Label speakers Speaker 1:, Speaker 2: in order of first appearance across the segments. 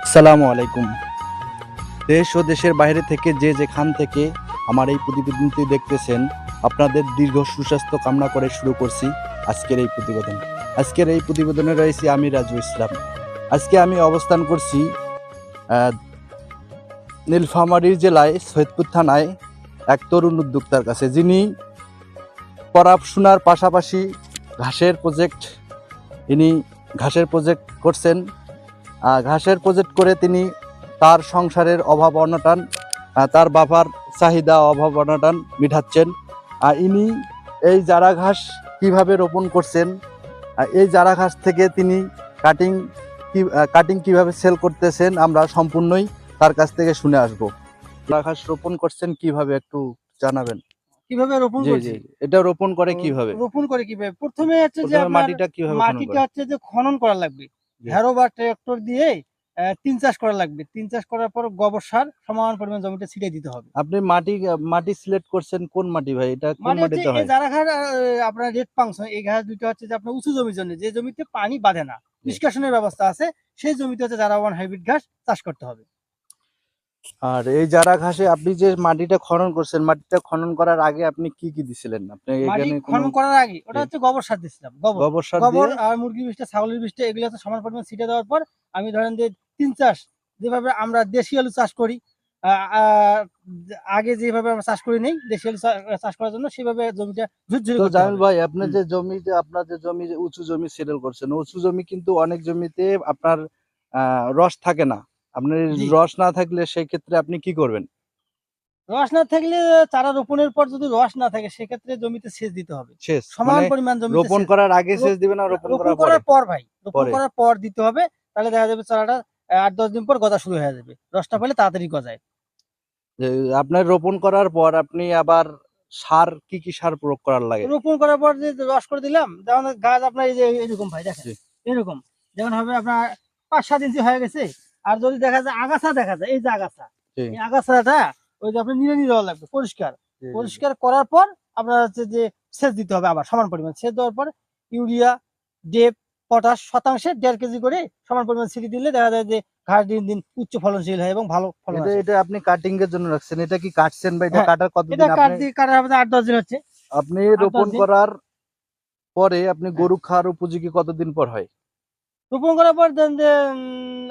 Speaker 1: আসসালামু আলাইকুম। দেশ ও দেশের বাইরে থেকে যে যেখান থেকে আমার এই প্রতিবেদনটি দেখতেছেন, আপনাদের দীর্ঘ সুস্বাস্থ্য কামনা করে শুরু করছি আজকের এই প্রতিবেদন। আজকের এই প্রতিবেদনে রয়েছি আমি রাজু ইসলাম। আজকে আমি অবস্থান করছি নীলফামারী জেলায় সৈয়দপুর থানায় এক তরুণ উদ্যোক্তার কাছে, যিনি পড়াশোনার পাশাপাশি ইনি ঘাসের প্রজেক্ট করছেন। ঘাসের প্রজেক্ট করে তিনি তার সংসারের অভাব অনটন, তার বাবার চাহিদা অভাব অনটন মিটাচ্ছেন। ইনি এই জারা ঘাস কিভাবে রোপণ করছেন, এই জারা ঘাস থেকে তিনি কাটিং কিভাবে সেল করতেছেন, আমরা সম্পূর্ণই তার কাছ থেকে শুনে আসব। জারা ঘাস রোপণ করছেন কিভাবে একটু জানাবেন?
Speaker 2: কিভাবে রোপণ
Speaker 1: জি
Speaker 2: করছি?
Speaker 1: জি, এটা রোপণ করে কিভাবে?
Speaker 2: রোপণ করে কিভাবে? প্রথমে হচ্ছে যে
Speaker 1: প্রথমে
Speaker 2: আপনার
Speaker 1: মাটিটা কিভাবে খনন
Speaker 2: মাটিটা
Speaker 1: করে?
Speaker 2: হচ্ছে যে খনন করা লাগবে।
Speaker 1: জি।
Speaker 2: হ্যারো বা ট্রাক্টর দিয়ে ৩ চাষ করা লাগবে। ৩ চাষ করার পর গোবর সার সমান পরিমাণ জমিতে ছিটিয়ে দিতে হবে।
Speaker 1: আপনি মাটি সিলেক্ট করছেন কোন মাটি ভাই? এটা কোন
Speaker 2: মানে হচ্ছে
Speaker 1: মাটিতে
Speaker 2: এই
Speaker 1: হয়?
Speaker 2: জারা ঘাস আপনার রেড পাংশন এই ঘাস ২ টা হচ্ছে যে আপনার উঁচু জমির জন্য, যে জমিতে পানি বাঁধে না,
Speaker 1: জি।
Speaker 2: নিষ্কাশনের ব্যবস্থা আছে, সেই জমিতে হচ্ছে জারা 1 হাইব্রিড ঘাস চাষ করতে হবে।
Speaker 1: আর এই জারা ঘাসে আপনি যে মাটিটা খনন করছেন, মাটিটা খনন করার আগে আপনি কি দিছিলেন? আপনি
Speaker 2: মাটি
Speaker 1: এখানে কোনো
Speaker 2: খনন করার আগে ওটা
Speaker 1: জি,
Speaker 2: হচ্ছে গোবর সার দিছিলাম। গোবর।
Speaker 1: গোবর সার
Speaker 2: গোবর
Speaker 1: দিয়ে
Speaker 2: আর মুরগির বিষ্ঠা, ছাগলের বিষ্ঠা এগুলো হচ্ছে সমান পরিমাণ ছিটিয়ে দেওয়ার পর আমি ধরেন যে ৩ চাষ, যেভাবে আমরা দেশি আলু চাষ করি, আ আ আগে যেভাবে আমরা চাষ করে নেই দেশি আলু চাষ করার জন্য, সেভাবে জমিটা ঝুরঝুরে
Speaker 1: তো
Speaker 2: করতে
Speaker 1: জামিল
Speaker 2: হবে।
Speaker 1: ভাই, আপনার
Speaker 2: হুম।
Speaker 1: যে জমিতে উঁচু জমি সেটেল করছেন, উঁচু জমি কিন্তু অনেক জমিতে আপনার রস থাকে না। আপনার এই
Speaker 2: জি।
Speaker 1: রস না থাকলে সেই ক্ষেত্রে আপনি কি করবেন?
Speaker 2: রস না থাকলে, চারা রোপণের পর যদি রস না থাকে সেক্ষেত্রে জমিতে সেচ দিতে হবে।
Speaker 1: সেচ
Speaker 2: সমান
Speaker 1: মানে
Speaker 2: পরিমাণ জমিতে
Speaker 1: রোপণ
Speaker 2: সেচ।
Speaker 1: করার আগে
Speaker 2: রোপ
Speaker 1: সেচ দিবেন না
Speaker 2: না,
Speaker 1: রোপণ
Speaker 2: রোপণ
Speaker 1: করার পরে?
Speaker 2: করার পর ভাই। রোপণ
Speaker 1: পরে।
Speaker 2: করার পর দিতে হবে। তাহলে দেখা যাবে চারাটা ৮-১০ দিন পর গজা শুরু হয়ে যাবে। রসটা পেলে তাড়াতাড়ি গজায়।
Speaker 1: যে আপনার রোপণ করার পর আপনি আবার সার কি সার প্রয়োগ করার লাগে?
Speaker 2: রোপণ করার পর যে রস করে দিলাম, যেমন গাছ আপনার এই যে এরকম ভাই দেখেন,
Speaker 1: জি,
Speaker 2: এরকম যেমন হবে আপনার ৫-৭ ইঞ্চি হয়ে গেছে। আর যদি দেখা যায় আগাছা দেখা যায়, এই যে আগাছা,
Speaker 1: জি,
Speaker 2: এই আগাছাটা ওই যে আপনার নিড়ানি দেওয়া লাগবে পরিষ্কার।
Speaker 1: জি, জি, জি।
Speaker 2: পরিষ্কার করার পর আপনার হচ্ছে যে সেচ দিতে হবে আবার সমান পরিমাণ। সেচ দেওয়ার পর ইউরিয়া, ডেপ, পটাশ শতাংশে ১.৫ কেজি করে সমান পরিমাণ ছিটিয়ে দিলে দেখা যায় যে ঘাস দিন, দিন উচ্চ ফলনশীল হয় এবং ভালো ফলন
Speaker 1: এটা
Speaker 2: আসে।
Speaker 1: এটা আপনি কাটিং এর জন্য রাখছেন। এটা কি কাটছেন বা এটা
Speaker 2: হ্যাঁ,
Speaker 1: কাটার
Speaker 2: এটা
Speaker 1: কতদিন আপনি
Speaker 2: কাটার হবে যে ৮-১০ দিন হচ্ছে।
Speaker 1: আপনি
Speaker 2: ৮-১০
Speaker 1: রোপণ
Speaker 2: দিন।
Speaker 1: করার পরে আপনি
Speaker 2: হ্যাঁ।
Speaker 1: গরু খাওয়ার উপযোগী কতদিন পর হয়?
Speaker 2: রোপণ করার পর দেন যে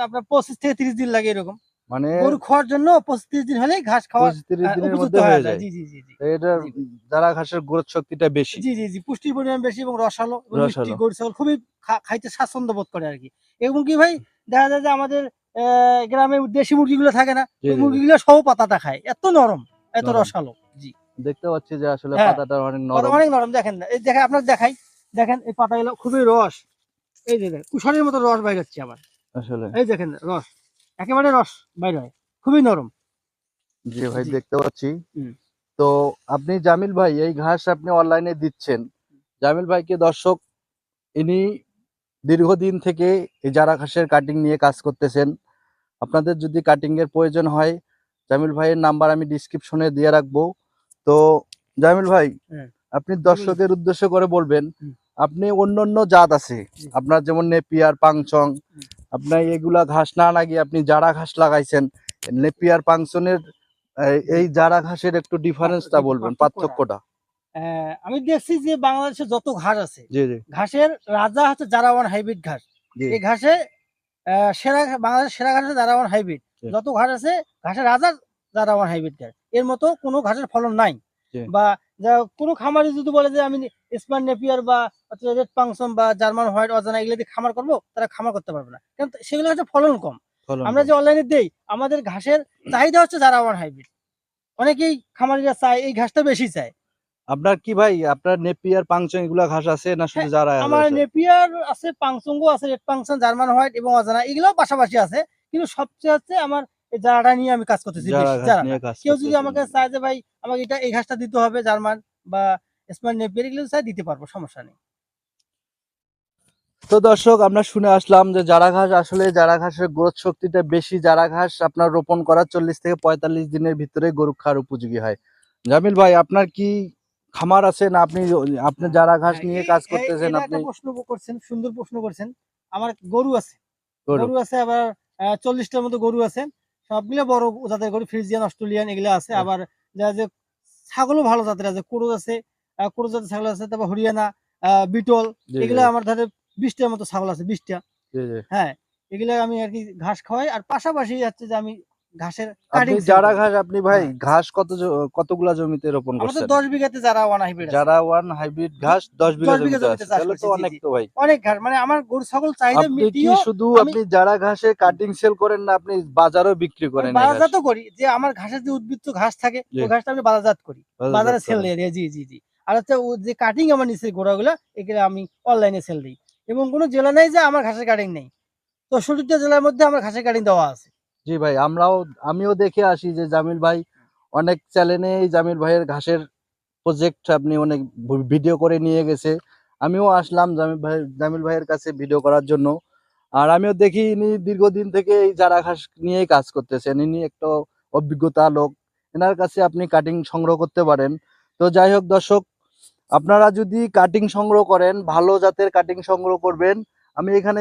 Speaker 2: আপনার ২৫ থেকে ৩০ দিন লাগে এরকম।
Speaker 1: মানে
Speaker 2: গরু খাওয়ার জন্য ২৫-৩০ দিন হলেই ঘাস খাওয়ার
Speaker 1: ২৫-৩০ দিনের
Speaker 2: উপযুক্ত
Speaker 1: মধ্যে
Speaker 2: হয়ে
Speaker 1: হয়ে
Speaker 2: যায়।
Speaker 1: যায়।
Speaker 2: জি, জি, জি, জি।
Speaker 1: এটার
Speaker 2: জি ভাই।
Speaker 1: জারা ঘাসের গ্রোথ শক্তিটা বেশি,
Speaker 2: জি, জি, জি। পুষ্টির পরিমাণ বেশি এবং রসালো এবং মিষ্টি।
Speaker 1: রসালো।
Speaker 2: গরু ছাগল খুবই খাইতে স্বাচ্ছন্দ্য বোধ করে আরকি। এবং কি ভাই, দেখা যায় যে আমাদের গ্রামে দেশি মুরগিগুলো থাকে না?
Speaker 1: জি,
Speaker 2: ওই
Speaker 1: জি, জি।
Speaker 2: মুরগিগুলো সহ পাতাটা খায়। এত নরম, এত
Speaker 1: নরম।
Speaker 2: রসালো। জি।
Speaker 1: দেখতে পাচ্ছি যে আসলে
Speaker 2: হ্যাঁ,
Speaker 1: পাতাটা অনেক
Speaker 2: পাতা
Speaker 1: নরম।
Speaker 2: অনেক নরম, দেখেন না। এই দেখেন আপনাকে দেখাই। দেখেন এই পাতাগুলো খুবই রস। এই যে দেখেন তুষারের মতো রস বাইর হচ্ছে আবার।
Speaker 1: আসলে।
Speaker 2: এই দেখেন রস। একেবারে রস বাইর হয়। খুবই নরম।
Speaker 1: জি ভাই,
Speaker 2: জি।
Speaker 1: দেখতে পাচ্ছি।
Speaker 2: হুম।
Speaker 1: তো আপনি জামিল ভাই এই ঘাস আপনি অনলাইনে দিচ্ছেন। জামিল ভাইকে দর্শক, ইনি দীর্ঘদিন থেকে এই জারা ঘাসের কাটিং নিয়ে কাজ করতেছেন। আপনাদের যদি কাটিং এর প্রয়োজন হয়, জামিল ভাইয়ের নাম্বার আমি ডেসক্রিপশনে দিয়ে রাখবো। তো জামিল ভাই,
Speaker 2: হ্যাঁ।
Speaker 1: আপনি
Speaker 2: জি বলুন।
Speaker 1: দর্শকের উদ্দেশ্য করে বলবেন,
Speaker 2: হুম,
Speaker 1: আপনি অন্যান্য জাত আছে
Speaker 2: জি,
Speaker 1: আপনার, যেমন নেপিয়ার, পাংচং,
Speaker 2: হুম।
Speaker 1: আপনার এগুলা ঘাস না লাগিয়ে আপনি জারা ঘাস লাগাইছেন। নেপিয়ার, পাংচনের
Speaker 2: জি।
Speaker 1: এই জারা ঘাসের একটু ডিফারেন্সটা বলবেন,
Speaker 2: পার্থক্যটা।
Speaker 1: পার্থক্যটা।
Speaker 2: আমি দেখছি যে বাংলাদেশে যত ঘাস আছে,
Speaker 1: জি, জি,
Speaker 2: ঘাসের রাজা হচ্ছে জারাওয়ান হাইব্রিড ঘাস।
Speaker 1: জি,
Speaker 2: এই ঘাসে বাংলাদেশের সেরা ঘাস হচ্ছে জারাওয়ান হাইব্রিড।
Speaker 1: জি,
Speaker 2: যত ঘাস আছে ঘাসের রাজা জারাওয়ান হাইব্রিড ঘাস। এর মতো কোনো ঘাসের ফলন নাই।
Speaker 1: জি।
Speaker 2: বা কোনো খামারি যদি বলে যে আমি স্পার নেপিয়ার বা হচ্ছে রেড পাংসন বা জার্মান হোয়াইট অজানা এগুলো দিয়ে খামার করব, তারা খামার করতে পারবে না। কারণ সেগুলো হচ্ছে ফলন কম।
Speaker 1: ফলন
Speaker 2: আমরা
Speaker 1: কম।
Speaker 2: যে অনলাইনে দেই, আমাদের ঘাসের চাহিদা হচ্ছে জারাওয়ান হাইব্রিড। অনেকেই খামারিরা চায়, এই ঘাসটা বেশি চায়।
Speaker 1: আপনার কি ভাই, আপনার নেপিয়ার, পাংচং এগুলা ঘাস আছে না শুধু
Speaker 2: হ্যাঁ,
Speaker 1: জারা ঘাস
Speaker 2: আমার
Speaker 1: আছে?
Speaker 2: নেপিয়ার আছে, পাংসঙ্গো আছে, রেড পাংশন, জার্মান হোয়াইট এবং অজানা এগুলোও পাশাপাশি আছে। কিন্তু সবচেয়ে হচ্ছে আমার এই জারাটা নিয়ে আমি কাজ করতেছি
Speaker 1: জারা
Speaker 2: বেশি,
Speaker 1: ঘাস
Speaker 2: জারাটা।
Speaker 1: নিয়ে কাজ
Speaker 2: কেউ যদি
Speaker 1: করতেছেন।
Speaker 2: আমাকে চায় যে ভাই আমাকে এই ঘাসটা দিতে হবে জার্মান বা স্পেন নেপিয়ার, এগুলো চাই দিতে পারবো, সমস্যা নেই।
Speaker 1: তো দর্শক, আমরা শুনে আসলাম যে জারা ঘাস, আসলে জারা ঘাসের গ্রোথ শক্তিটা বেশি। জারা ঘাস আপনার রোপণ করার 40 থেকে 45 দিনের ভিতরে গরু খাওয়ার উপযোগী হয়। জামিল ভাই, আপনার কি খামার আছে না আপনি আপনি
Speaker 2: হ্যাঁ,
Speaker 1: জারা ঘাস
Speaker 2: হ্যাঁ,
Speaker 1: নিয়ে কাজ করতেছেন
Speaker 2: এটা
Speaker 1: আপনি?
Speaker 2: একটা প্রশ্ন করছেন, সুন্দর প্রশ্ন করছেন। আমার গরু আছে।
Speaker 1: গরু।
Speaker 2: গরু আছে, আবার 40টার মতো গরু আছে, সবগুলো বড় জাতের গরু, ফ্রিজিয়ান, অস্ট্রেলিয়ান এগুলো আছে।
Speaker 1: হ্যাঁ।
Speaker 2: আবার যা যে ছাগলও ভালো জাতের আছে, কুরুজ আছে, কুরুজ জাতের ছাগল আছে, তারপর হরিয়ানা, বিটল,
Speaker 1: জি জি
Speaker 2: এগুলো আমার ধারে 20টার মতো ছাগল আছে, 20টা।
Speaker 1: জি জি।
Speaker 2: হ্যাঁ, এগুলো আমি আর কি ঘাস খাওয়াই, আর পাশাপাশি হচ্ছে যে আমি ঘাসের
Speaker 1: আপনি
Speaker 2: কাটিং সেল
Speaker 1: যারা
Speaker 2: করি।
Speaker 1: ঘাস, আপনি ভাই
Speaker 2: হ্যাঁ,
Speaker 1: ঘাস কতগুলা জমিতে রোপণ
Speaker 2: আমার তো
Speaker 1: করছেন?
Speaker 2: 10 বিঘাতে যারা ওয়ান হাইব্রিড আছে,
Speaker 1: যারা ওয়ান হাইব্রিড
Speaker 2: দ-
Speaker 1: ঘাস 10 বিঘা
Speaker 2: 10 বিঘা
Speaker 1: জমিতে
Speaker 2: জমিতে
Speaker 1: আছে,
Speaker 2: চাষ
Speaker 1: তাহলে তো
Speaker 2: করছি, জি
Speaker 1: অনেক
Speaker 2: জি।
Speaker 1: তো ভাই।
Speaker 2: অনেক ঘাস, মানে আমার গরু ছাগল চাহিদা
Speaker 1: আপনি কি
Speaker 2: মিটিয়েও
Speaker 1: শুধু
Speaker 2: আমি
Speaker 1: আপনি যারা ঘাসে কাটিং সেল করেন না, আপনি বাজারও বিক্রি
Speaker 2: আমি
Speaker 1: করেন এই ঘাস?
Speaker 2: বাজারজাতও করি, যে আমার ঘাসের যে উদ্বৃত্ত ঘাস থাকে
Speaker 1: জি,
Speaker 2: ওই ঘাসটা আমি বাজারজাত করি,
Speaker 1: বাজারজাত
Speaker 2: বাজারে সেল
Speaker 1: করেন।
Speaker 2: দিয়ে দিই, জি জি জি। আর হচ্ছে ও যে কাটিং আমার নিচে গোড়াগুলো, এগুলো আমি অনলাইনে সেল দিই। এবং কোনো জেলা নেই যে আমার ঘাসের কাটিং নেই, 64টা জেলার মধ্যে আমার ঘাসের কাটিং দেওয়া আছে।
Speaker 1: জি ভাই, আমিও দেখে আসি যে জামিল ভাই অনেক চ্যানেলে এই জামিল ভাইয়ের ঘাসের প্রজেক্ট আপনি অনেক ভিডিও করে নিয়ে গেছে। আমিও আসলাম জামিল ভাইয়ের কাছে ভিডিও করার জন্য। আর আমিও দেখি ইনি দীর্ঘদিন থেকে এই চারা ঘাস নিয়েই কাজ করতেছেন, ইনি একটা অভিজ্ঞতা লোক, এনার কাছে আপনি কাটিং সংগ্রহ করতে পারেন। তো যাই হোক দর্শক, আপনারা যদি কাটিং সংগ্রহ করেন, ভালো জাতের কাটিং সংগ্রহ করবেন। আমি এখানে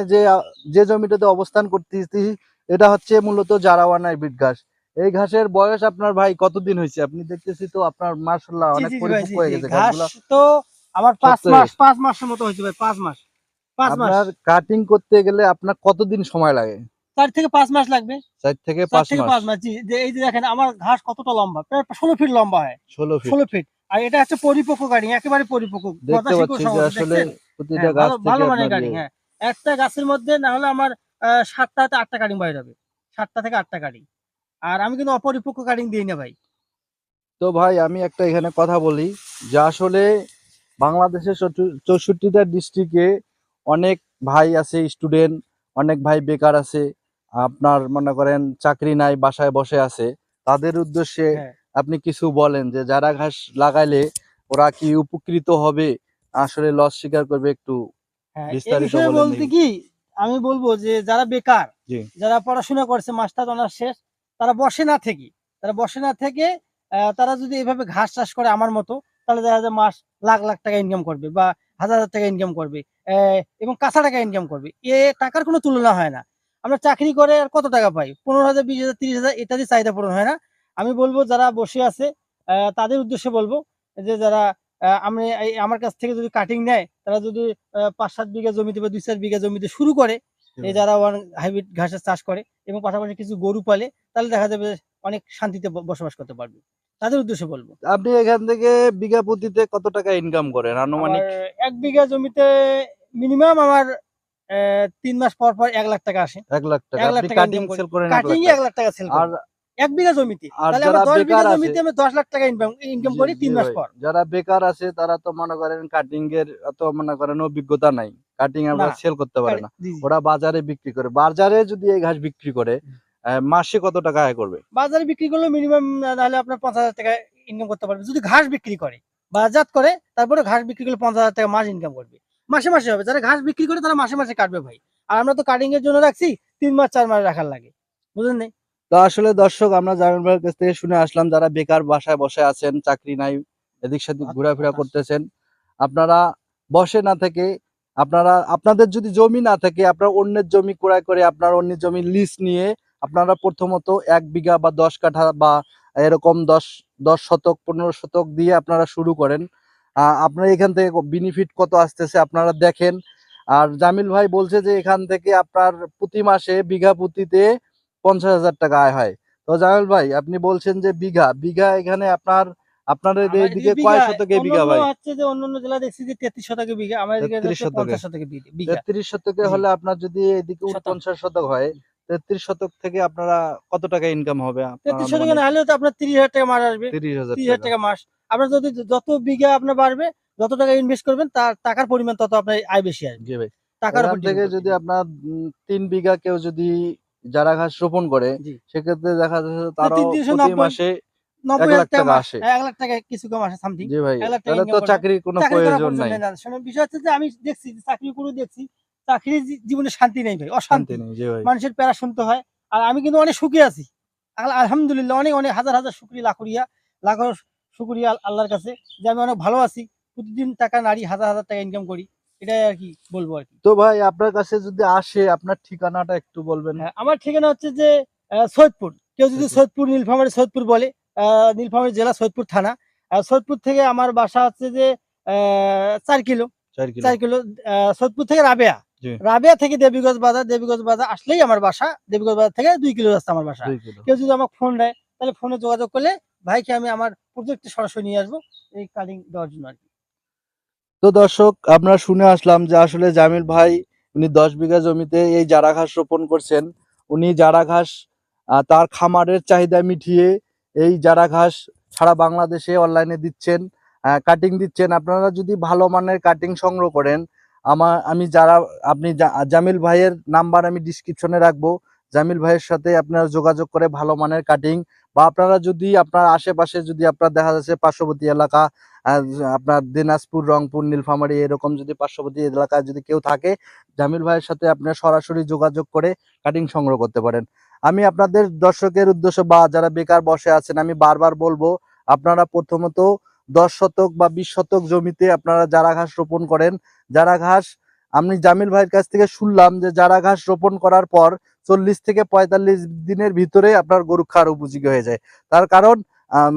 Speaker 1: যে জমিটাতে অবস্থান করতেছি, এটা হচ্ছে মূলত জারাওয়ান হাইব্রিড ঘাস। এই ঘাসের বয়স আপনার ভাই কতদিন হয়েছে? আপনি দেখতেছি তো আপনার মাশাআল্লাহ
Speaker 2: জি
Speaker 1: অনেক
Speaker 2: জি জি ভাই,
Speaker 1: পরিপক্ক
Speaker 2: জি
Speaker 1: হয়ে
Speaker 2: জি,
Speaker 1: গেছে
Speaker 2: ঘাস
Speaker 1: ঘাসগুলা,
Speaker 2: তো আমার
Speaker 1: শক্ত হয়ে গেছে।
Speaker 2: 5 মাসের মতো হয়েছে ভাই, 5 মাস, 5 মাস,
Speaker 1: আপনার কাটিং করতে গেলে আপনার কতদিন সময় লাগে?
Speaker 2: 4 থেকে 5 মাস লাগবে।
Speaker 1: 4 থেকে 5
Speaker 2: 4 থেকে
Speaker 1: মাস
Speaker 2: 5 মাস, জি। যে এই যে দেখেন আমার ঘাস কতটা লম্বা, প্রায় 16 ফিট লম্বা হয়,
Speaker 1: 16 ফিট।
Speaker 2: 16 ফিট। আর এটা হচ্ছে পরিপক্ক গাড়ি, একেবারে পরিপক্ক, গজা
Speaker 1: দেখতে
Speaker 2: শিকড়
Speaker 1: পাচ্ছি
Speaker 2: সহ,
Speaker 1: যে আসলে
Speaker 2: দেখছেন?
Speaker 1: প্রতিটা
Speaker 2: হ্যাঁ,
Speaker 1: গাছ
Speaker 2: ভালো
Speaker 1: থেকে
Speaker 2: ভালো মানের
Speaker 1: আপনার
Speaker 2: গাড়ি, হ্যাঁ। একটা গাছের মধ্যে না হলে আমার 7টা থেকে 8টা কাটিং বাইর হবে, 7টা থেকে 8টা কাটিং। আর আমি কিন্তু অপরিপক্ক কাটিং দিই না ভাই।
Speaker 1: তো ভাই আমি একটা এখানে কথা বলি যে আসলে বাংলাদেশের 64টা ডিস্ট্রিক্টে অনেক ভাই আছে স্টুডেন্ট, অনেক ভাই বেকার আছে, আপনার মনে করেন চাকরি নাই, বাসায় বসে আছে। তাদের উদ্দেশ্যে
Speaker 2: হ্যাঁ
Speaker 1: আপনি কিছু বলেন যে যারা ঘাস লাগাইলে ওরা কি উপকৃত হবে, আসলে লস স্বীকার করবে, একটু
Speaker 2: হ্যাঁ, এই
Speaker 1: বিস্তারিত
Speaker 2: বিষয়ে
Speaker 1: বলেন
Speaker 2: বলতে
Speaker 1: দেখি।
Speaker 2: কি আমি বলবো যে যারা বেকার,
Speaker 1: জি
Speaker 2: যারা পড়াশোনা করছে, মাস্টার অনার্স শেষ, তারা বসে না থেকে, তারা যদি এভাবে ঘাস চাষ করে আমার মতো, তাহলে দেখা যায় মাস লাখ লাখ টাকা ইনকাম করবে, বা হাজার হাজার টাকা ইনকাম করবে, এবং কাঁচা টাকা ইনকাম করবে। এ টাকার কোনো তুলনা হয় না। আমরা চাকরি করে আর কত টাকা পাই, 15,000, 20,000, 30,000, এটা দিয়ে চাহিদা পূরণ হয় না। আমি বলবো যারা বসে আছে তাদের উদ্দেশ্যে বলবো যে যারা আমি আমার কাছ থেকে যদি কাটিং নেয়, তারা যদি 5-7 বিঘা জমিতে বা 2-4 বিঘা জমিতে শুরু করে, এই যারা ওয়ান হাইব্রিড ঘাসের চাষ করে এবং পাশাপাশি কিছু গরু পালে, তাহলে দেখা যাবে অনেক শান্তিতে বসবাস করতে পারবে। তাদের উদ্দেশ্যে বলবো।
Speaker 1: আপনি এখান থেকে বিঘা প্রতিতে কত টাকা ইনকাম করেন
Speaker 2: আমার
Speaker 1: আনুমানিক?
Speaker 2: 1 বিঘা জমিতে মিনিমাম আমার 3 মাস পর পর 1 লাখ টাকা আসে।
Speaker 1: 1 লাখ টাকা
Speaker 2: 1 লাখ
Speaker 1: আপনি
Speaker 2: টাকা
Speaker 1: কাটিং
Speaker 2: ইনকাম করি।
Speaker 1: সেল করেন, 1 লাখ
Speaker 2: কাটিং এ
Speaker 1: টাকা
Speaker 2: 1 লাখ টাকা সেল
Speaker 1: আর
Speaker 2: করি। 1 বিঘা জমিতে।
Speaker 1: আর
Speaker 2: তাহলে আমার
Speaker 1: যারা
Speaker 2: 10 বিঘা
Speaker 1: বেকার আছে,
Speaker 2: জমিতে আমি 10 লাখ টাকা ইনকাম
Speaker 1: জি
Speaker 2: করি
Speaker 1: জি
Speaker 2: 3 মাস
Speaker 1: ভাই,
Speaker 2: পর।
Speaker 1: যারা বেকার আছে তারা তো মনে করেন কাটিং এর অত মনে করেন অভিজ্ঞতা নাই, কাটিং
Speaker 2: না,
Speaker 1: আমরা সেল করতে পারে না,
Speaker 2: জি, জি।
Speaker 1: ওরা বাজারে বিক্রি করে। বাজারে যদি এই ঘাস বিক্রি করে মাসে কত টাকা আয় করবে?
Speaker 2: বাজারে বিক্রি করলেও মিনিমাম নাহলে আপনার 50,000 টাকা ইনকাম করতে পারবে। যদি ঘাস বিক্রি করে, বাজারজাত করে, তারপরে ঘাস বিক্রি করলে 50,000 টাকা মাস ইনকাম করবে। মাসে, মাসে হবে। যারা ঘাস বিক্রি করে তারা মাসে, মাসে কাটবে ভাই। আর আমরা তো কাটিং এর জন্য রাখছি 3 মাস 4 মাস রাখার লাগে। বুঝলেন নাই?
Speaker 1: তো আসলে দর্শক, আমরা জামিল ভাইয়ের কাছ থেকে শুনে আসলাম, যারা বেকার বাসায় বসে আছেন, চাকরি নাই, এদিক সেদিক ঘোরাফেরা করতেছেন, আপনারা বসে না থেকে, আপনাদের যদি জমি না থাকে, আপনারা অন্যের জমি ক্রয় করে, আপনার অন্যের জমি লিজ নিয়ে আপনারা প্রথমত 1 বিঘা বা 10 কাঠা বা এরকম 10 শতক 15 শতক দিয়ে আপনারা শুরু করেন। আপনারা এখান থেকে বেনিফিট কত আসতেছে আপনারা দেখেন। আর জামিল ভাই বলছে যে এখান থেকে আপনার প্রতি মাসে বিঘা প্রতিতে 50,000 টাকা আয় হয়। তো জামিল ভাই আপনি বলছেন যে বিঘা বিঘা এখানে আপনাদের
Speaker 2: আমার এদিকে
Speaker 1: এইদিকে কয়
Speaker 2: বিঘা,
Speaker 1: শতকে বিঘা
Speaker 2: অন্যান্য
Speaker 1: ভাই?
Speaker 2: হচ্ছে যে অন্যান্য জেলায় দেখছি যে 33 শতকে বিঘা, আমার এদিকে
Speaker 1: 33
Speaker 2: হচ্ছে
Speaker 1: শতকে
Speaker 2: 50 শতকে বিঘা।
Speaker 1: 33 শতকে
Speaker 2: জি,
Speaker 1: হলে আপনার যদি এদিকে
Speaker 2: শতাংশ।
Speaker 1: 49 শতক হয়, 33 শতক থেকে আপনারা কত টাকা ইনকাম হবে আপনার
Speaker 2: 33 শতকে
Speaker 1: আনুমানিক?
Speaker 2: না হলেও তো আপনার 30,000 টাকা মাস আসবে।
Speaker 1: 30,000
Speaker 2: 30,000
Speaker 1: টাকা।
Speaker 2: টাকা মাস। আপনার যদি যত বিঘা আপনার বাড়বে, যত টাকা ইনভেস্ট করবেন, তার টাকার পরিমাণ তত আপনার আয় বেশি আসবে।
Speaker 1: জি ভাই,
Speaker 2: টাকার
Speaker 1: এখান
Speaker 2: উপর
Speaker 1: থেকে
Speaker 2: ডিপেন্ড করছে।
Speaker 1: যদি
Speaker 2: জি,
Speaker 1: আপনার 3 বিঘা কেউ যদি চারা ঘাস রোপণ করে,
Speaker 2: জি।
Speaker 1: সেক্ষেত্রে দেখা যাচ্ছে
Speaker 2: তো
Speaker 1: তারও
Speaker 2: 3,390,
Speaker 1: প্রতি মাসে ১
Speaker 2: 90,000
Speaker 1: লাখ
Speaker 2: টাকা
Speaker 1: টাকা
Speaker 2: মাস,
Speaker 1: আসে।
Speaker 2: 1 লাখ টাকা কিছু কম আসে সামথিং।
Speaker 1: জি ভাই,
Speaker 2: 1 লাখ টাকা
Speaker 1: তাহলে তো
Speaker 2: ইনকাম করবে।
Speaker 1: চাকরির কোনো
Speaker 2: চাকরি করার
Speaker 1: প্রয়োজন
Speaker 2: প্রয়োজন
Speaker 1: নাই।
Speaker 2: নেই না। শোনেন, বিষয় হচ্ছে যে আমি দেখছি যে চাকরি করে দেখছি, চাকরির জীবনে শান্তি নেই ভাই,
Speaker 1: শান্তি
Speaker 2: অশান্তি।
Speaker 1: নেই, জি ভাই।
Speaker 2: মানুষের প্যারা শুনতে হয়। আর আমি কিন্তু অনেক সুখী আছি। আলহামদুলিল্লাহ, অনেক, অনেক হাজার, হাজার শুকরিয়া, লাখো শুকরিয়া আল্লাহর কাছে যে আমি অনেক ভালো আছি। প্রতিদিন টাকা নাড়ি, হাজার, হাজার টাকা ইনকাম করি। এটাই আর কি বলবো আর কি।
Speaker 1: তো ভাই আপনার কাছে যদি আসে আপনার ঠিকানাটা একটু বলবেন।
Speaker 2: হ্যাঁ, আমার ঠিকানা হচ্ছে যে সৈয়দপুর। কেউ যদি
Speaker 1: সৈয়দপুর।
Speaker 2: সৈয়দপুর নীলফামারী সৈয়দপুর বলে, নীলফামারী জেলা সৈয়দপুর থানা। সৈয়দপুর থেকে আমার বাসা হচ্ছে যে 4 কিলো।
Speaker 1: 4 কিলো।
Speaker 2: 4 কিলো। সৈয়দপুর থেকে রাবেয়া।
Speaker 1: জি।
Speaker 2: রাবেয়া থেকে দেবীগঞ্জ বাজার, দেবীগঞ্জ বাজার আসলেই আমার বাসা। দেবীগঞ্জ বাজার থেকে 2 কিলো রাস্তা আমার বাসা।
Speaker 1: 2 কিলো।
Speaker 2: কেউ যদি আমাকে ফোন দেয় তাহলে ফোনে যোগাযোগ করলে ভাইকে আমি আমার প্রজেক্টে সরাসরি নিয়ে আসবো এই কাটিং দেওয়ার জন্য আর কি।
Speaker 1: তো দর্শক আমরা শুনে আসলাম যে আসলে জামিল ভাই উনি 10 বিঘা জমিতে এই জারা ঘাস রোপণ করছেন। উনি জারা ঘাস তার খামারের চাহিদা মিটিয়ে এই জারা ঘাস সারা বাংলাদেশে অনলাইনে দিচ্ছেন, কাটিং দিচ্ছেন। আপনারা যদি ভালো মানের কাটিং সংগ্রহ করেন, আমি যারা আপনি জামিল ভাইয়ের নাম্বার আমি ডিসক্রিপশনে রাখবো। জামিল ভাইয়ের সাথে আপনারা যোগাযোগ করে ভালো মানের কাটিং, বা আপনারা যদি আপনার আশেপাশে যদি আপনার দেখা যাচ্ছে পার্শ্ববর্তী এলাকা, আপনার দিনাজপুর, রংপুর, নীলফামারী এরকম যদি পার্শ্ববর্তী এলাকায় যদি কেউ থাকে, জামিল ভাইয়ের সাথে আপনার সরাসরি যোগাযোগ করে কাটিং সংগ্রহ করতে পারেন। আমি আপনাদের দর্শকের উদ্দেশ্য বা যারা বেকার বসে আছেন আমি বারবার বলবো, আপনারা প্রথমত 10 শতক বা 20 শতক জমিতে আপনারা জারা ঘাস রোপণ করেন। জারা ঘাস আমি জামিল ভাইয়ের কাছ থেকে শুনলাম যে জারা ঘাস রোপণ করার পর 40 থেকে 45 দিনের ভিতরে আপনার গরু খাওয়ার উপযোগী হয়ে যায়। তার কারণ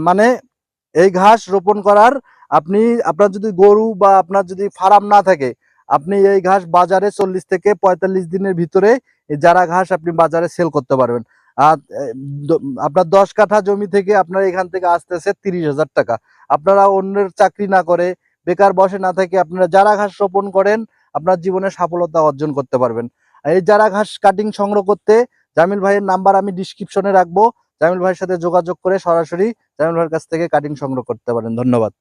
Speaker 1: মানে এই ঘাস রোপণ করার আপনার যদি গরু বা আপনার যদি ফার্ম না থাকে, আপনি এই ঘাস বাজারে 40 থেকে 45 দিনের ভিতরে এই জারা ঘাস আপনি বাজারে সেল করতে পারবেন। আর আপনার 10 কাঠা জমি থেকে আপনার এখান থেকে আসতেছে 30,000 টাকা। আপনারা অন্যের চাকরি না করে বেকার বসে না থেকে আপনারা জারা ঘাস রোপণ করেন, আপনার জীবনে সফলতা অর্জন করতে পারবেন। এই জারা ঘাস কাটিং সংগ্রহ করতে জামিল ভাইয়ের নাম্বার আমি ডিসক্রিপশনে রাখবো। জামিল ভাইয়ের সাথে যোগাযোগ করে সরাসরি জামিল ভাইয়ের কাছ থেকে কাটিং সংগ্রহ করতে পারেন। ধন্যবাদ।